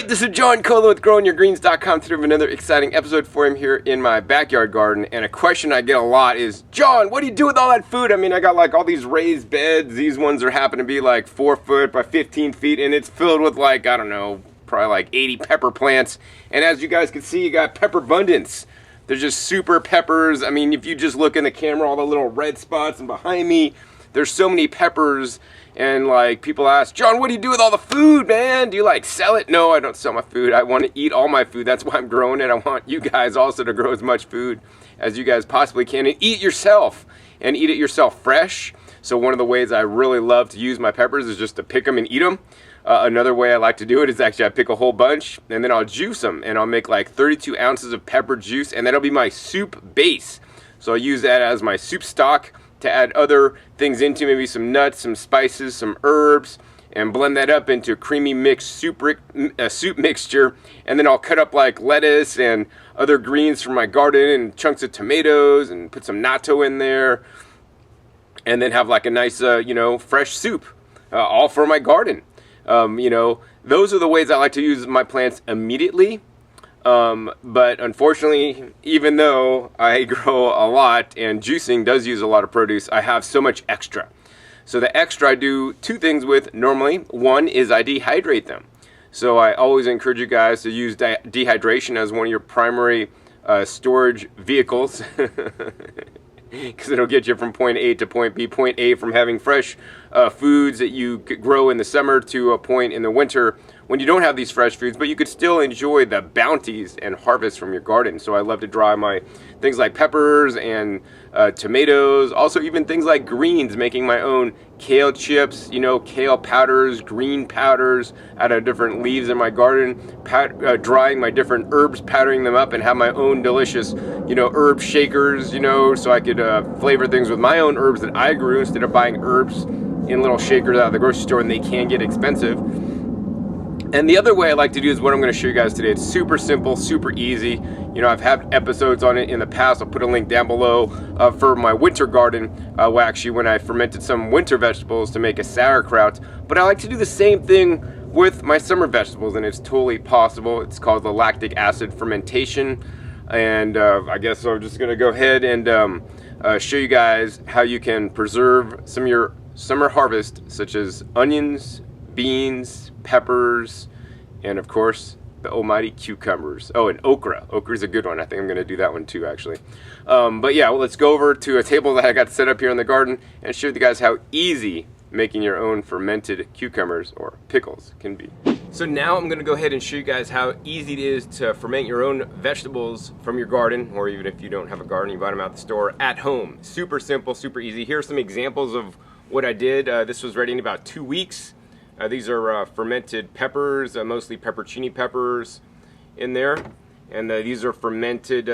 Alright, this is John Kohler with GrowingYourGreens.com. Today we have another exciting episode for him here in my backyard garden. And a question I get a lot is, John, what do you do with all that food? I mean, I got like all these raised beds. These ones are happen to be like 4 foot by 15 feet. And it's filled with like, I don't know, probably like 80 pepper plants. And as you guys can see, you got pepper abundance. They're just super peppers. I mean, if you just look in the camera, all the little red spots and behind me, there's so many peppers. And like people ask, John, what do you do with all the food, man? Do you like sell it? No, I don't sell my food. I want to eat all my food. That's why I'm growing it. I want you guys also to grow as much food as you guys possibly can and eat yourself and eat it yourself fresh. So one of the ways I really love to use my peppers is just to pick them and eat them. Another way I like to do it is actually I pick a whole bunch and then I'll juice them, and I'll make like 32 ounces of pepper juice, and that'll be my soup base. So I'll use that as my soup stock to add other things into, maybe some nuts, some spices, some herbs, and blend that up into a creamy mixed soup mixture. And then I'll cut up like lettuce and other greens from my garden and chunks of tomatoes and put some natto in there, and then have like a nice, fresh soup, all for my garden. Those are the ways I like to use my plants immediately. But unfortunately, even though I grow a lot and juicing does use a lot of produce, I have so much extra. So the extra I do two things with normally. One is I dehydrate them. So I always encourage you guys to use dehydration as one of your primary storage vehicles. Because it'll get you from point A to point B. Point A from having fresh foods that you could grow in the summer to a point in the winter when you don't have these fresh foods, but you could still enjoy the bounties and harvest from your garden. So I love to dry my things like peppers and tomatoes, also even things like greens, making my own kale chips, kale powders, green powders out of different leaves in my garden, drying my different herbs, powdering them up, and have my own delicious, herb shakers, so I could flavor things with my own herbs that I grew instead of buying herbs in little shakers out of the grocery store, and they can get expensive. And the other way I like to do is what I'm going to show you guys today. It's super simple, super easy. I've had episodes on it in the past. I'll put a link down below for my winter garden, when I fermented some winter vegetables to make a sauerkraut. But I like to do the same thing with my summer vegetables, and it's totally possible. It's called the lactic acid fermentation. And I guess I'm just going to go ahead and show you guys how you can preserve some of your summer harvest, such as onions, beans, peppers, and of course the almighty cucumbers. Oh, and okra. Okra's a good one. I think I'm going to do that one too, actually. But yeah, let's go over to a table that I got set up here in the garden and show you guys how easy making your own fermented cucumbers or pickles can be. So now I'm going to go ahead and show you guys how easy it is to ferment your own vegetables from your garden, or even if you don't have a garden, you buy them out the store, at home. Super simple, super easy. Here are some examples of what I did. This was ready in about 2 weeks. These are fermented peppers, mostly peppercini peppers in there. And these are fermented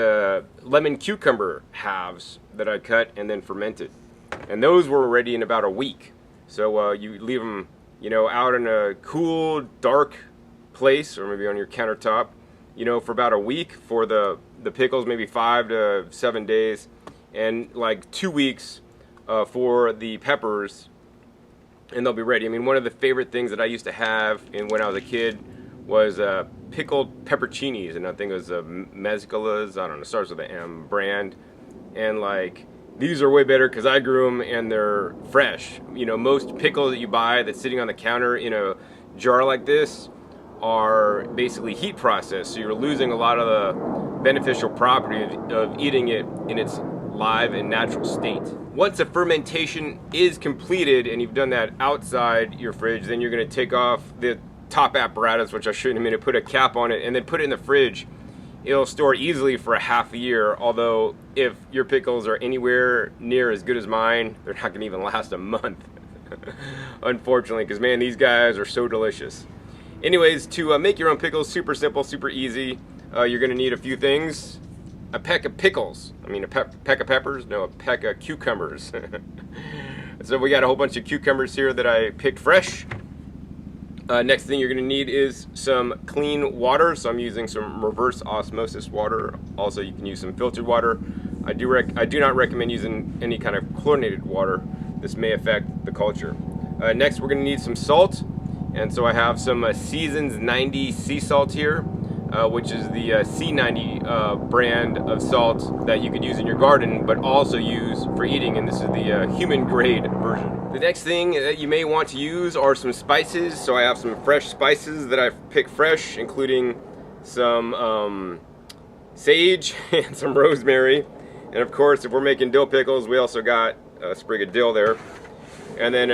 lemon cucumber halves that I cut and then fermented. And those were ready in about a week. So you leave them, out in a cool, dark place, or maybe on your countertop, for about a week. For the pickles, maybe 5 to 7 days. And like 2 weeks for the peppers, and they'll be ready. I mean, one of the favorite things that I used to have when I was a kid was pickled pepperoncinis, and I think it was Mezcala's, I don't know, starts with an M brand. And like, these are way better because I grew them and they're fresh. Most pickles that you buy that's sitting on the counter in a jar like this are basically heat processed, so you're losing a lot of the beneficial property of eating it in its live and natural state. Once a fermentation is completed and you've done that outside your fridge, then you're going to take off the top apparatus, which I'll show you in a minute, put a cap on it, and then put it in the fridge. It'll store easily for a half a year, although if your pickles are anywhere near as good as mine, they're not going to even last a month. Unfortunately, because man, these guys are so delicious. Anyways, to make your own pickles, super simple, super easy. You're going to need a few things. A peck of pickles. I mean, a peck of peppers? No, a peck of cucumbers. So we got a whole bunch of cucumbers here that I picked fresh. Next thing you're going to need is some clean water. So I'm using some reverse osmosis water. Also, you can use some filtered water. I do not recommend using any kind of chlorinated water. This may affect the culture. Next, we're going to need some salt. And so I have some Seasons 90 sea salt here, which is the C90 brand of salt that you could use in your garden, but also use for eating. And this is the human grade version. The next thing that you may want to use are some spices. So I have some fresh spices that I've picked fresh, including some sage and some rosemary. And of course, if we're making dill pickles, we also got a sprig of dill there. And then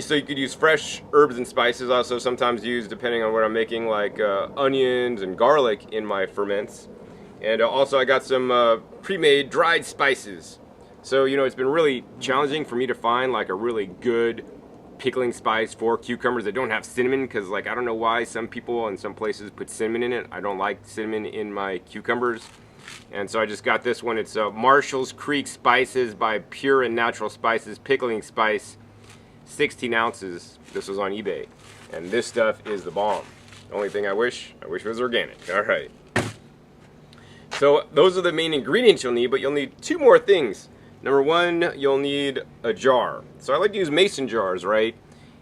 so you could use fresh herbs and spices, also sometimes used depending on what I'm making, like onions and garlic in my ferments. And also I got some pre-made dried spices. So, you know, it's been really challenging for me to find like a really good pickling spice for cucumbers that don't have cinnamon, because like I don't know why some people in some places put cinnamon in it. I don't like cinnamon in my cucumbers. And so I just got this one. It's Marshall's Creek Spices by Pure and Natural Spices Pickling Spice, 16 ounces. This was on eBay. And this stuff is the bomb. The only thing I wish it was organic. All right. So those are the main ingredients you'll need, but you'll need two more things. Number one, you'll need a jar. So I like to use mason jars, right?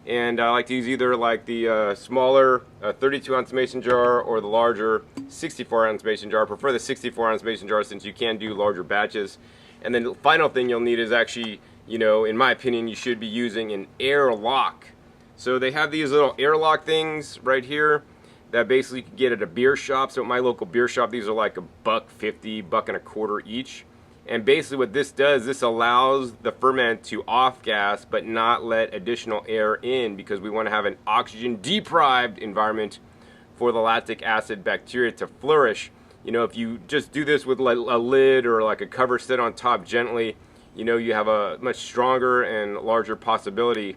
And I like to use either like the smaller 32-ounce mason jar or the larger 64-ounce mason jar. I prefer the 64-ounce mason jar since you can do larger batches. And then the final thing you'll need is actually, you know, in my opinion, you should be using an airlock. So they have these little airlock things right here that basically you can get at a beer shop. So at my local beer shop, these are like $1.50, $1.25 each. And basically what this does, this allows the ferment to off gas but not let additional air in, because we want to have an oxygen deprived environment for the lactic acid bacteria to flourish. You know, if you just do this with a lid or like a cover set on top gently, you know, you have a much stronger and larger possibility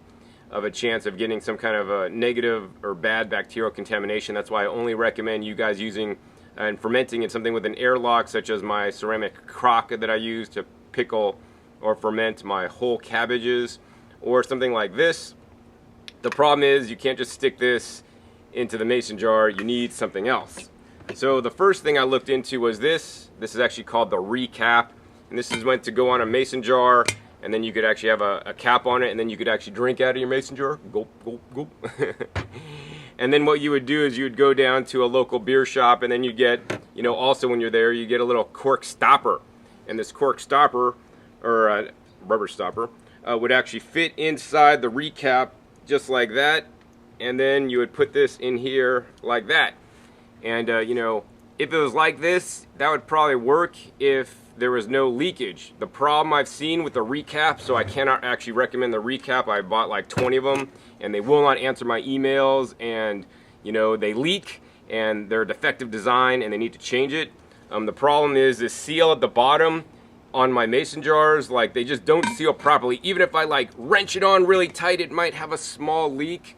of a chance of getting some kind of a negative or bad bacterial contamination. That's why I only recommend you guys using and fermenting in something with an airlock, such as my ceramic crock that I use to pickle or ferment my whole cabbages, or something like this. The problem is you can't just stick this into the mason jar. You need something else. So the first thing I looked into was this. This is actually called the recap, and this is meant to go on a mason jar, and then you could actually have a cap on it, and then you could actually drink out of your mason jar. Gulp, gulp, gulp. And then what you would do is you would go down to a local beer shop, and then you get, you know, also when you're there, you get a little cork stopper. And this cork stopper, or rubber stopper, would actually fit inside the recap just like that. And then you would put this in here like that. And, you know, if it was like this, that would probably work if there was no leakage. The problem I've seen with the recap, so I cannot actually recommend the recap. I bought like 20 of them, and they will not answer my emails, and you know, they leak, and they're defective design, and they need to change it. The problem is this seal at the bottom on my mason jars, like they just don't seal properly. Even if I like wrench it on really tight, it might have a small leak.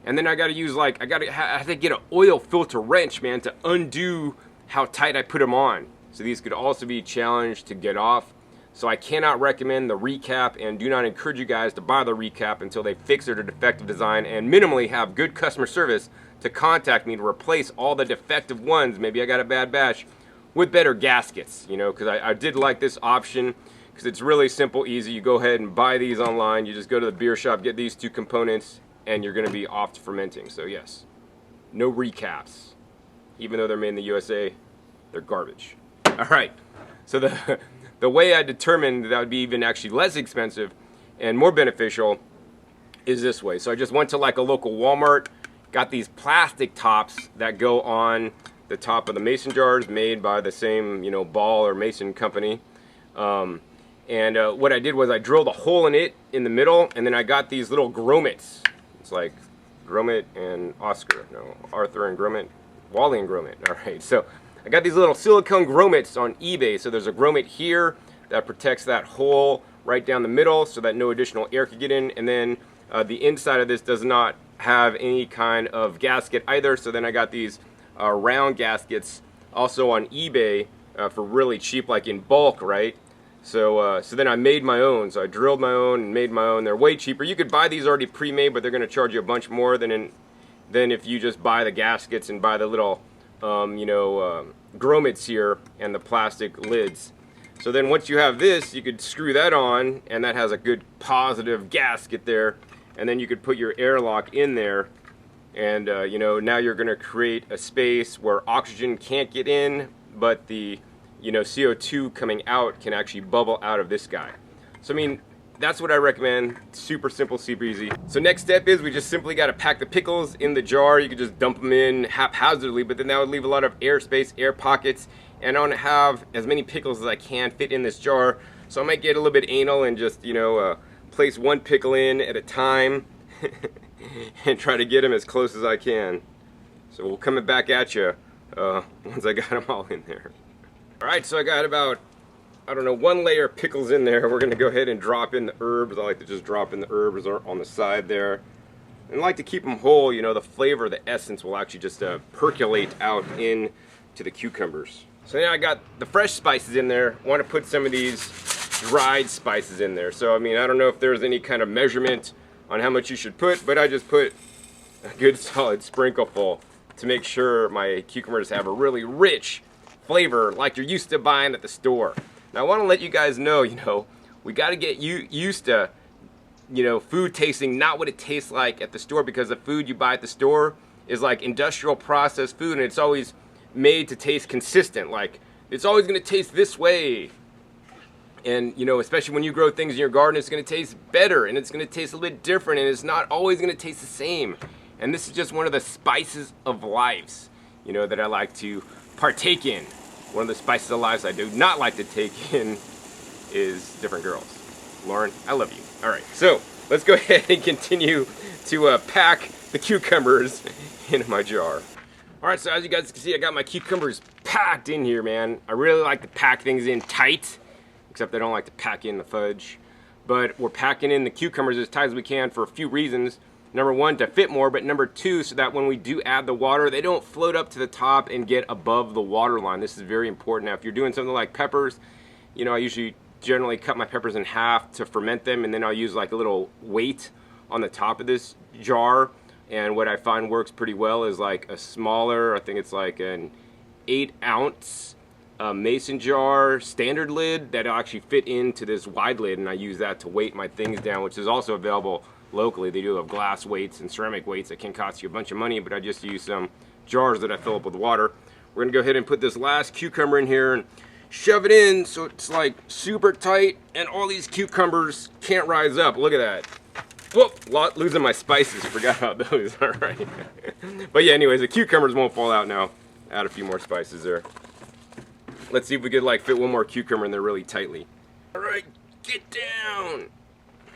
And then I gotta use like, I have to get an oil filter wrench, man, to undo how tight I put them on. So these could also be challenged to get off. So I cannot recommend the recap, and do not encourage you guys to buy the recap until they fix their defective design, and minimally have good customer service to contact me to replace all the defective ones. Maybe I got a bad batch with better gaskets, you know, because I did like this option because it's really simple, easy. You go ahead and buy these online. You just go to the beer shop, get these two components, and you're going to be off to fermenting. So yes, no recaps. Even though they're made in the USA, they're garbage. All right, so the way I determined that would be even actually less expensive and more beneficial is this way. So I just went to like a local Walmart, got these plastic tops that go on the top of the mason jars, made by the same, you know, Ball or Mason company. And what I did was I drilled a hole in it in the middle, and then I got these little grommets. It's like Grommet and Oscar, no, Arthur and Grommet, Wally and Grommet. All right, so I got these little silicone grommets on eBay. So there's a grommet here that protects that hole right down the middle so that no additional air could get in. And then the inside of this does not have any kind of gasket either. So then I got these round gaskets also on eBay for really cheap, like in bulk, right? So then I made my own. So I drilled my own and made my own. They're way cheaper. You could buy these already pre-made, but they're going to charge you a bunch more than if you just buy the gaskets and buy the little grommets here and the plastic lids. So then once you have this, you could screw that on, and that has a good positive gasket there, and then you could put your airlock in there, And you know, now you're going to create a space where oxygen can't get in, but the, you know, CO2 coming out can actually bubble out of this guy. So I mean, that's what I recommend. Super simple, super easy. So next step is we just simply got to pack the pickles in the jar. You could just dump them in haphazardly, but then that would leave a lot of air space, air pockets, and I want to have as many pickles as I can fit in this jar. So I might get a little bit anal and just, you know, place one pickle in at a time and try to get them as close as I can. So we'll come back at you once I got them all in there. All right, so I got about, I don't know, 1 layer of pickles in there. We're gonna go ahead and drop in the herbs. I like to just drop in the herbs on the side there. And I like to keep them whole, you know, the flavor, the essence will actually just percolate out into the cucumbers. So now I got the fresh spices in there. I want to put some of these dried spices in there. So I mean, I don't know if there's any kind of measurement on how much you should put, but I just put a good solid sprinkle full to make sure my cucumbers have a really rich flavor like you're used to buying at the store. Now I want to let you guys know, you know, we got to get used to, you know, food tasting not what it tastes like at the store, because the food you buy at the store is like industrial processed food, and it's always made to taste consistent. Like, it's always going to taste this way. And, you know, especially when you grow things in your garden, it's going to taste better, and it's going to taste a little bit different, and it's not always going to taste the same. And this is just one of the spices of lives, you know, that I like to partake in. One of the spices of lives I do not like to take in is different girls. Lauren, I love you. All right, so let's go ahead and continue to pack the cucumbers in my jar. All right, so as you guys can see, I got my cucumbers packed in here, man. I really like to pack things in tight, except I don't like to pack in the fudge. But we're packing in the cucumbers as tight as we can for a few reasons. Number one, to fit more, but number two, so that when we do add the water, they don't float up to the top and get above the water line. This is very important. Now, if you're doing something like peppers, you know, I usually generally cut my peppers in half to ferment them, and then I'll use like a little weight on the top of this jar. And what I find works pretty well is like a smaller, I think it's like an 8-ounce mason jar standard lid that'll actually fit into this wide lid, and I use that to weight my things down, which is also available locally. They do have glass weights and ceramic weights that can cost you a bunch of money, but I just use some jars that I fill up with water. We're gonna go ahead and put this last cucumber in here and shove it in so it's like super tight, and all these cucumbers can't rise up. Look at that. Whoop, losing my spices, forgot about those. All right. But yeah, anyways, the cucumbers won't fall out now. Add a few more spices there. Let's see if we could like fit one more cucumber in there really tightly. All right, get down.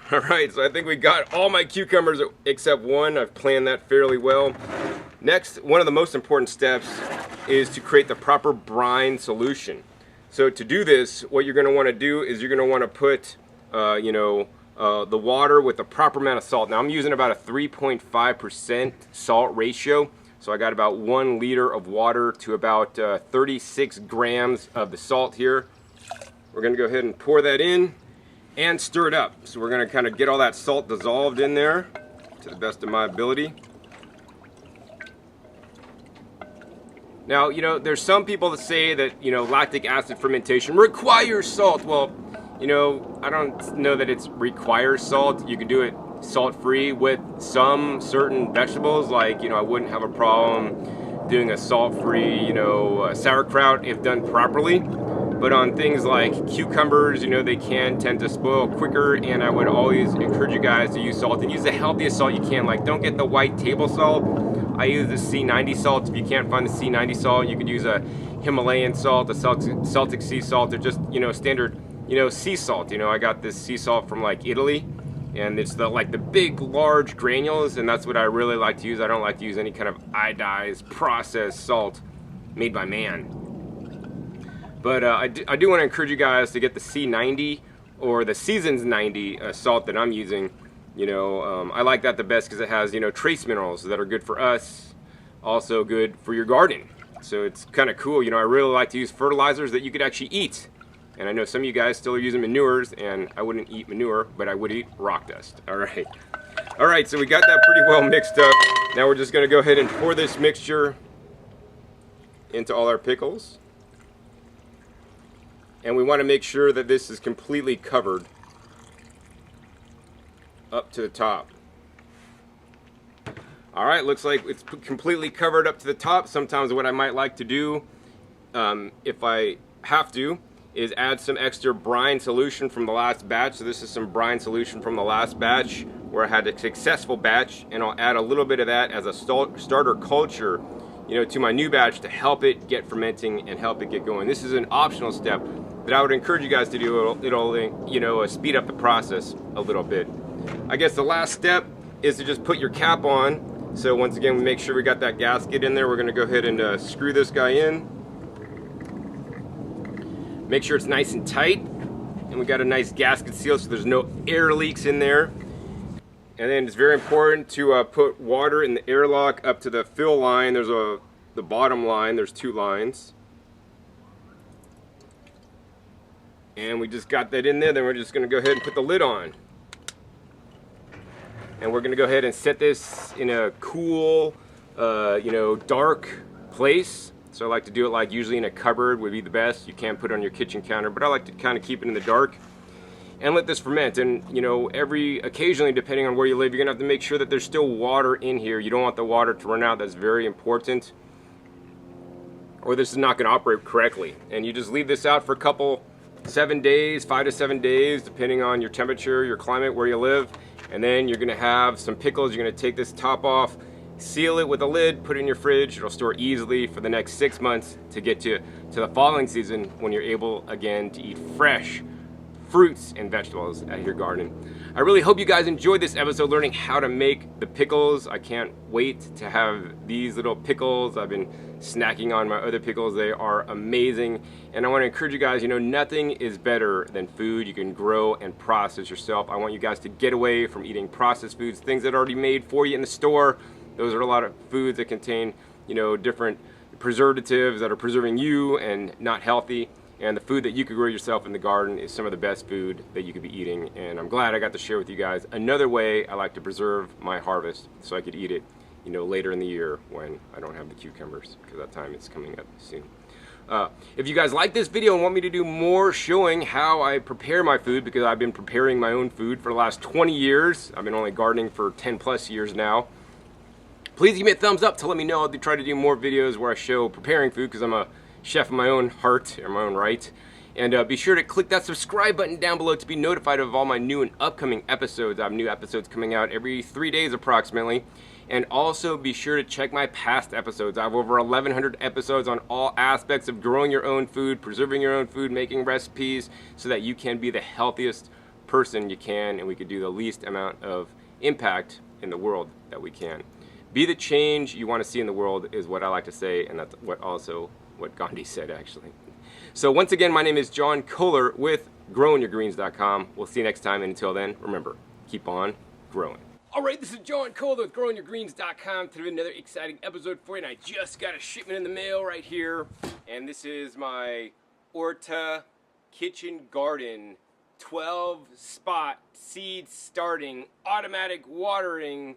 All right, so I think we got all my cucumbers except one. I've planned that fairly well. Next, one of the most important steps is to create the proper brine solution. So to do this, what you're gonna wanna do is you're gonna wanna put, the water with the proper amount of salt. Now I'm using about a 3.5% salt ratio. So I got about 1 liter of water to about 36 grams of the salt here. We're gonna go ahead and pour that in and stir it up. So we're gonna kind of get all that salt dissolved in there to the best of my ability. Now, you know, there's some people that say that, you know, lactic acid fermentation requires salt. Well, you know, I don't know that it requires salt. You can do it salt-free with some certain vegetables. Like, you know, I wouldn't have a problem doing a salt-free, you know, sauerkraut if done properly. But on things like cucumbers, you know, they can tend to spoil quicker, and I would always encourage you guys to use salt, and use the healthiest salt you can. Like, don't get the white table salt. I use the C90 salt. If you can't find the C90 salt, you could use a Himalayan salt, a Celtic sea salt, or just, you know, standard, you know, sea salt. You know, I got this sea salt from like Italy, and it's the like the big large granules, and that's what I really like to use. I don't like to use any kind of iodized processed salt made by man. But I do want to encourage you guys to get the C90 or the Seasons 90 salt that I'm using. You know, I like that the best because it has, you know, trace minerals that are good for us, also good for your garden. So it's kind of cool. You know, I really like to use fertilizers that you could actually eat. And I know some of you guys still are using manures, and I wouldn't eat manure, but I would eat rock dust. All right. All right, so we got that pretty well mixed up. Now we're just going to go ahead and pour this mixture into all our pickles. And we want to make sure that this is completely covered up to the top. All right, looks like it's completely covered up to the top. Sometimes what I might like to do, if I have to, is add some extra brine solution from the last batch. So this is some brine solution from the last batch where I had a successful batch, and I'll add a little bit of that as a starter culture, to my new batch to help it get fermenting and help it get going. This is an optional step that I would encourage you guys to do. It'll speed up the process a little bit. I guess the last step is to just put your cap on. So once again, we make sure we got that gasket in there. We're gonna go ahead and screw this guy in. Make sure it's nice and tight. And we got a nice gasket seal so there's no air leaks in there. And then it's very important to put water in the airlock up to the fill line. There's the bottom line, there's 2 lines. And we just got that in there, then we're just gonna go ahead and put the lid on. And we're gonna go ahead and set this in a cool, dark place. So I like to do it like usually in a cupboard would be the best. You can put it on your kitchen counter, but I like to kind of keep it in the dark and let this ferment. And occasionally, depending on where you live, you're gonna have to make sure that there's still water in here. You don't want the water to run out. That's very important, or this is not gonna operate correctly. And you just leave this out for a couple, 7 days, 5 to 7 days, depending on your temperature, your climate, where you live. And then you're gonna have some pickles. You're gonna take this top off, seal it with a lid, put it in your fridge. It'll store easily for the next 6 months to get to the following season when you're able again to eat fresh fruits and vegetables at your garden. I really hope you guys enjoyed this episode learning how to make the pickles. I can't wait to have these little pickles. I've been snacking on my other pickles. They are amazing. And I want to encourage you guys, nothing is better than food you can grow and process yourself. I want you guys to get away from eating processed foods, things that are already made for you in the store. Those are a lot of foods that contain, different preservatives that are preserving you and not healthy. And the food that you could grow yourself in the garden is some of the best food that you could be eating. And I'm glad I got to share with you guys another way I like to preserve my harvest so I could eat it, later in the year when I don't have the cucumbers, because that time is coming up soon. If you guys like this video and want me to do more showing how I prepare my food, because I've been preparing my own food for the last 20 years. I've been only gardening for 10 plus years now. Please give me a thumbs up to let me know. I'll try to do more videos where I show preparing food, because I'm a chef of my own heart, or my own right. And be sure to click that subscribe button down below to be notified of all my new and upcoming episodes. I have new episodes coming out every 3 days approximately. And also be sure to check my past episodes. I have over 1,100 episodes on all aspects of growing your own food, preserving your own food, making recipes, so that you can be the healthiest person you can, and we could do the least amount of impact in the world that we can. Be the change you want to see in the world is what I like to say, and that's what Gandhi said, actually. So once again, my name is John Kohler with GrowingYourGreens.com. We'll see you next time, and until then, remember, keep on growing. All right, this is John Kohler with GrowingYourGreens.com to do another exciting episode for you, and I just got a shipment in the mail right here, and this is my Orta Kitchen Garden 12-spot seed starting automatic watering